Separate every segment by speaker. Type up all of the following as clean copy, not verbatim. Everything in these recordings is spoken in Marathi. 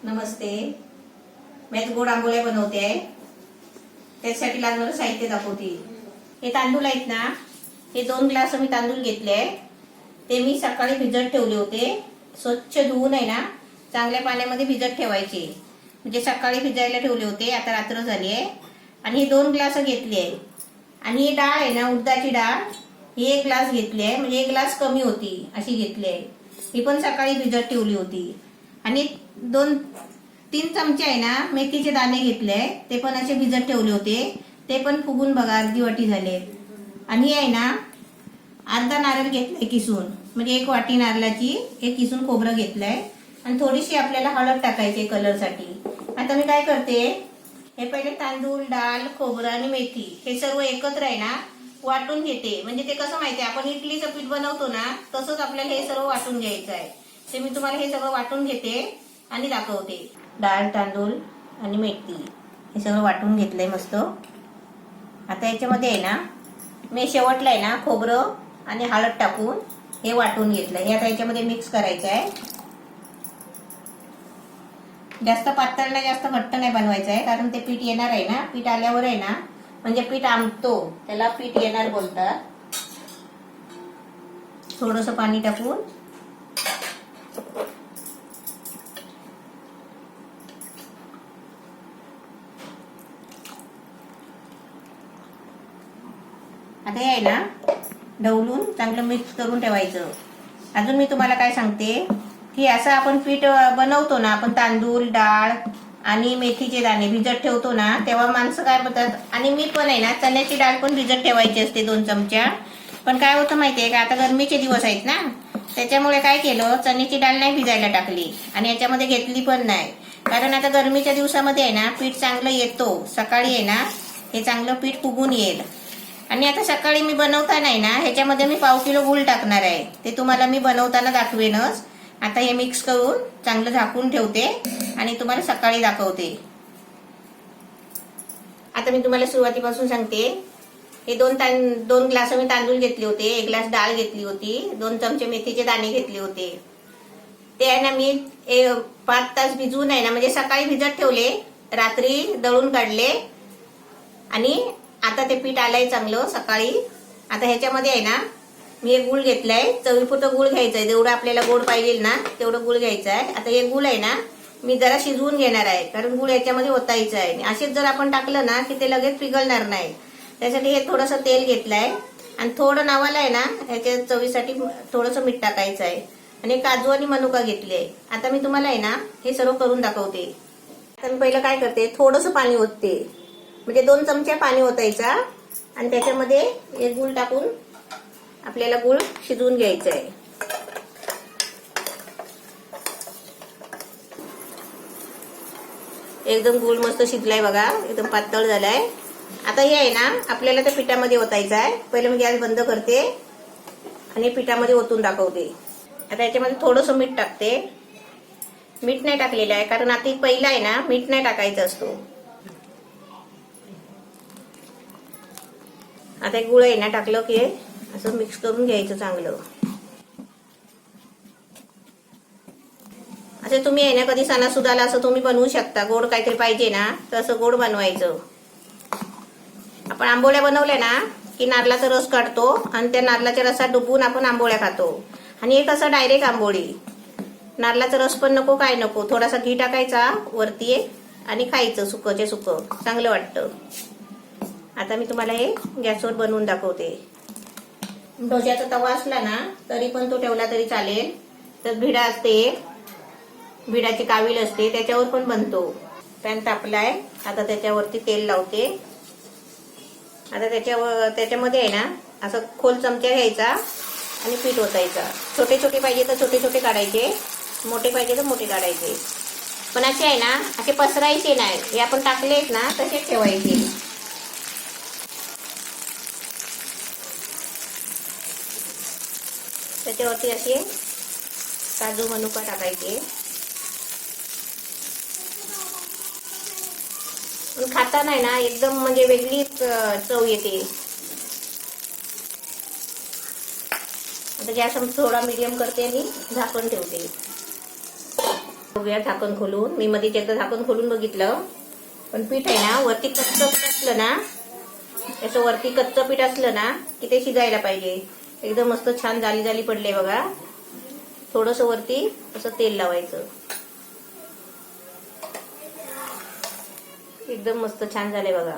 Speaker 1: नमस्ते. मी आज गोड आंबोळ्या बनवते आहे. त्यासाठी लागणारं साहित्य दाखवते. हे तांदूळ आहेत ना, हे 2 ग्लास मी तांदूळ घेतले आहे. ते मी सकाळी भिजत ठेवले होते. स्वच्छ धुवून आहे ना चांगल्या पाण्यामध्ये भिजत ठेवायचे. म्हणजे सकाळी भिजायला ठेवले होते, आता रात्र झाली आहे. आणि हे 2 ग्लास घेतले आहे. आणि ही डाळ आहे ना, उडदाची डाळ, ही 1 ग्लास घेतली आहे. म्हणजे 1 ग्लास कमी होती अशी घेतली आहे. ही पण सकाळी भिजत ठेवली होती. आणि 2-3 चमचे आहे ना मेथीचे दाणे घेतले, ते पण असे भिजत ठेवले होते. ते पण फुगून बघा अर्धी वाटी झाले. आणि आहे ना अर्धा नारळ घेतलाय किसून, म्हणजे 1 वाटी नारळाची 1 किसून खोबरं घेतलंय. आणि थोडीशी आपल्याला हळद टाकायची कलरसाठी. आता मी काय करते, हे पहिले तांदूळ, डाळ, खोबरं आणि मेथी हे सर्व एकत्र आहे ना वाटून घेते. म्हणजे ते कसं माहिती आहे, आपण इडलीचं पीठ बनवतो ना तसंच आपल्याला हे सर्व वाटून घ्यायचं आहे. ते मी तुम्हाला हे सगळं वाटून घेते आणि दाखवते. डाळ, तांदूळ आणि मेथी हे सगळं वाटून घेतलंय मस्त. आता याच्यामध्ये आहे ना मी शेवटला आहे ना खोबरं आणि हळद टाकून हे वाटून घेतलंय. हे आता याच्यामध्ये मिक्स करायचं आहे. जास्त पातळ नाही, जास्त घट्ट नाही बनवायचं आहे, कारण ते पीठ येणार आहे ना, पीठ आल्यावर आहे ना म्हणजे पीठ आंबतो, त्याला पीठ येणार बोलतात. थोडंसं पाणी टाकून आता हे आहे ना ढवळून चांगलं मिक्स करून ठेवायचं. अजून मी तुम्हाला काय सांगते की असं आपण पीठ बनवतो ना, आपण तांदूळ, डाळ आणि मेथीचे दाणे भिजत ठेवतो ना, तेव्हा माणसं काय म्हणतात, आणि मी पण आहे ना चण्याची डाळ पण भिजत ठेवायची असते 2 चमचा. पण काय होतं माहितीये का, आता गरमीचे दिवस आहेत ना, त्याच्यामुळे काय केलं, चण्याची डाळ नाही भिजायला टाकली आणि याच्यामध्ये घेतली पण नाही. कारण आता गरमीच्या दिवसामध्ये आहे ना पीठ चांगलं येतो. सकाळी आहे ना हे चांगलं पीठ फुगून येईल. आणि आता सकाळी मी बनवताना आहे ना ह्याच्यामध्ये मी 1/2 किलो गूळ टाकणार आहे. ते तुम्हाला मी बनवताना दाखवेनच. आता हे मिक्स करून चांगलं झाकून ठेवते आणि तुम्हाला सकाळी दाखवते. आता मी तुम्हाला सुरुवातीपासून सांगते. हे 2 ग्लास मी तांदूळ घेतले होते, 1 ग्लास डाळ घेतली होती, 2 चमचे मेथीचे दाणे घेतले होते. ते आहे ना मी 5 तास भिजवून आहे ना, म्हणजे सकाळी भिजत ठेवले, रात्री दळून काढले. आणि आता ते पीठ आलंय चांगलं सकाळी. आता ह्याच्यामध्ये आहे ना मी एक गूळ घेतलाय, चवीपुरतं गूळ घ्यायचंय. जेवढं आपल्याला गोड पाहिजे ना तेवढं गूळ घ्यायचं आहे. आता हे गूळ आहे ना मी जरा शिजवून घेणार आहे, कारण गूळ याच्यामध्ये ओतायचं आहे. असेच जर आपण टाकलं ना की ते लगेच पिघलणार नाही. त्यासाठी हे थोडंसं तेल घेतलंय आणि थोडं नावाला आहे ना ह्याच्या चवीसाठी थोडंसं मीठ टाकायचं आहे. आणि काजू आणि मनुका घेतले. आता मी तुम्हाला आहे ना हे सर्व करून दाखवते. आता मी पहिलं काय करते, थोडंसं पाणी ओतते, म्हणजे 2 चमचे पाणी ओतायचा आणि त्याच्यामध्ये एक गूळ टाकून आपल्याला गूळ शिजवून घ्यायचा आहे. एकदम गूळ मस्त शिजलाय बघा, एकदम पातळ झालाय. आता हे आहे ना आपल्याला त्या पिठामध्ये ओतायचं आहे. पहिले मी गॅस बंद करते आणि पिठामध्ये ओतून दाखवते. आता याच्यामध्ये थोडंसं मीठ टाकते. मीठ नाही टाकलेलं आहे, कारण आता पहिला आहे ना मीठ नाही टाकायचं असतो. आता एक गुळ आहे ना टाकलं की असं मिक्स करून घ्यायचं चांगलं. असं तुम्ही आहे ना कधी सणासुदाला असं तुम्ही बनवू शकता. गोड काहीतरी पाहिजे ना तर असं गोड बनवायचं. आपण आंबोळ्या बनवल्या ना की नारळाचा रस काढतो आणि त्या नारळाच्या रसात डुबवून आपण आंबोळ्या खातो. आणि एक असं डायरेक्ट आंबोळी, नारळाचा रस पण नको, काय नको, थोडासा घी टाकायचा वरती आणि खायचं सुकंचे सुकं, चांगलं वाटतं. आता मी तुम्हाला हे गॅसवर बनवून दाखवते. डोश्याचा तवा असला ना तरी पण तो ठेवला तरी चालेल. तर भिडा असते, भिडाची कावील असते, त्याच्यावर पण बनतो. पॅन तापलाय, आता त्याच्यावरती तेल लावते. आता त्याच्यामध्ये आहे ना असं खोल चमचा घ्यायचा आणि पीठ ओतायचा. छोटे छोटे पाहिजे तर छोटे छोटे काढायचे, मोठे पाहिजे तर मोठे काढायचे. पण असे आहे ना असे पसरायचे नाही. हे आपण टाकले ना तसेच ठेवायचे. त्याच्यावरती असे काजू मनुका टाकायचे. खाताना आहे ना एकदम म्हणजे वेगळीच चव येते. आता गॅस थोडा मीडियम करते आणि झाकण ठेवते. बघूया झाकण खोलून. मी मध्येच एकदा झाकण खोलून बघितलं, पण पीठ आहे ना वरती कच्चं पीठ असलं ना, असं वरती कच्चं पीठ असलं ना की ते शिजायला पाहिजे. एकदम मस्त छान जाली जाली पडले बघा. थोडंसं वरती असं तेल लावायचं. एकदम मस्त छान झाले बघा.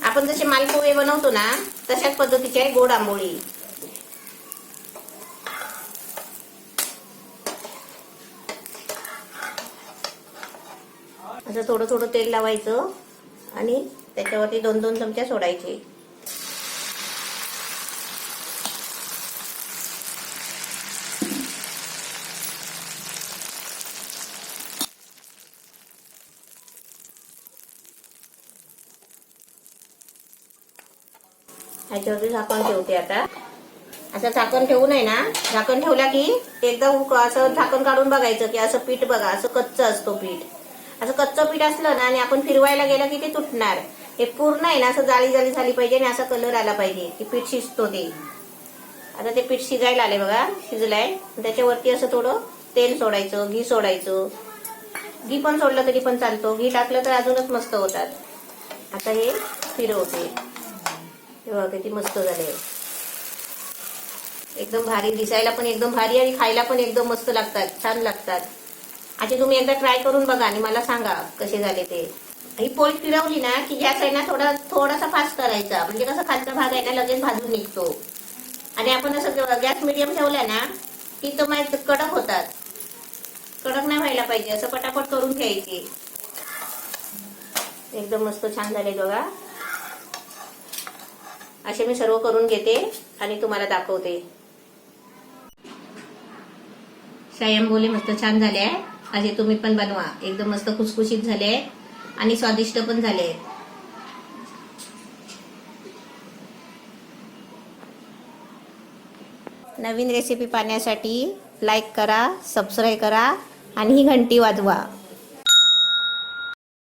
Speaker 1: आपण जसे मालपोहे बनवतो ना तशाच पद्धतीची आहे गोड आंबोळी. असं थोडं थोडं तेल लावायचं आणि त्याच्यावरती 2-2 चमचे सोडायचे. ह्याच्यावरती झाकण ठेवते आता. असं झाकण ठेवून आहे ना, झाकण ठेवला की एकदा असं झाकण काढून बघायचं की असं पीठ बघा, असं कच्चं असतो पीठ. असं कच्चं पीठ असलं ना आणि आपण फिरवायला गेलं की ते तुटणार. हे पूर्ण आहे ना असं जाळी जाळी झाली पाहिजे आणि असा कलर आला पाहिजे की पीठ शिजतो ते. आता ते पीठ शिजायला आले बघा, शिजलाय. त्याच्यावरती असं थोडं तेल सोडायचं, घी सोडायचं. घी पण सोडलं तरी पण चालतो, घी टाकलं तर अजूनच मस्त होतात. आता हे फिरवते. बघा किती मस्त झाले, एकदम भारी दिसायला पण एकदम भारी आणि खायला पण एकदम मस्त लागतात, छान लागतात. असे तुम्ही एकदा ट्राय करून बघा आणि मला सांगा कसे झाले ते. ही पोळी फिरवली ना की गॅस आहे ना थोडासा फास्ट करायचा, म्हणजे कसं खालचा भाग आहे ना लगेच भाजून निघतो. आणि आपण असं गॅस मिडियम ठेवला ना की तो माहिती कडक होतात. कडक नाही व्हायला पाहिजे, असं पटापट करून घ्यायची. एकदम मस्त छान झाले बघा. असे मी सर्व करून घेते आणि तुम्हाला दाखवते. शाही आंबोली मस्त छान झाले आहे. असे तुम्ही पण बनवा. एकदम मस्त खुसखुशीत झाले आणि स्वादिष्ट पण झाले. नवीन रेसिपी पाहण्यासाठी लाईक करा, सबस्क्राईब करा आणि ही घंटी वाजवा.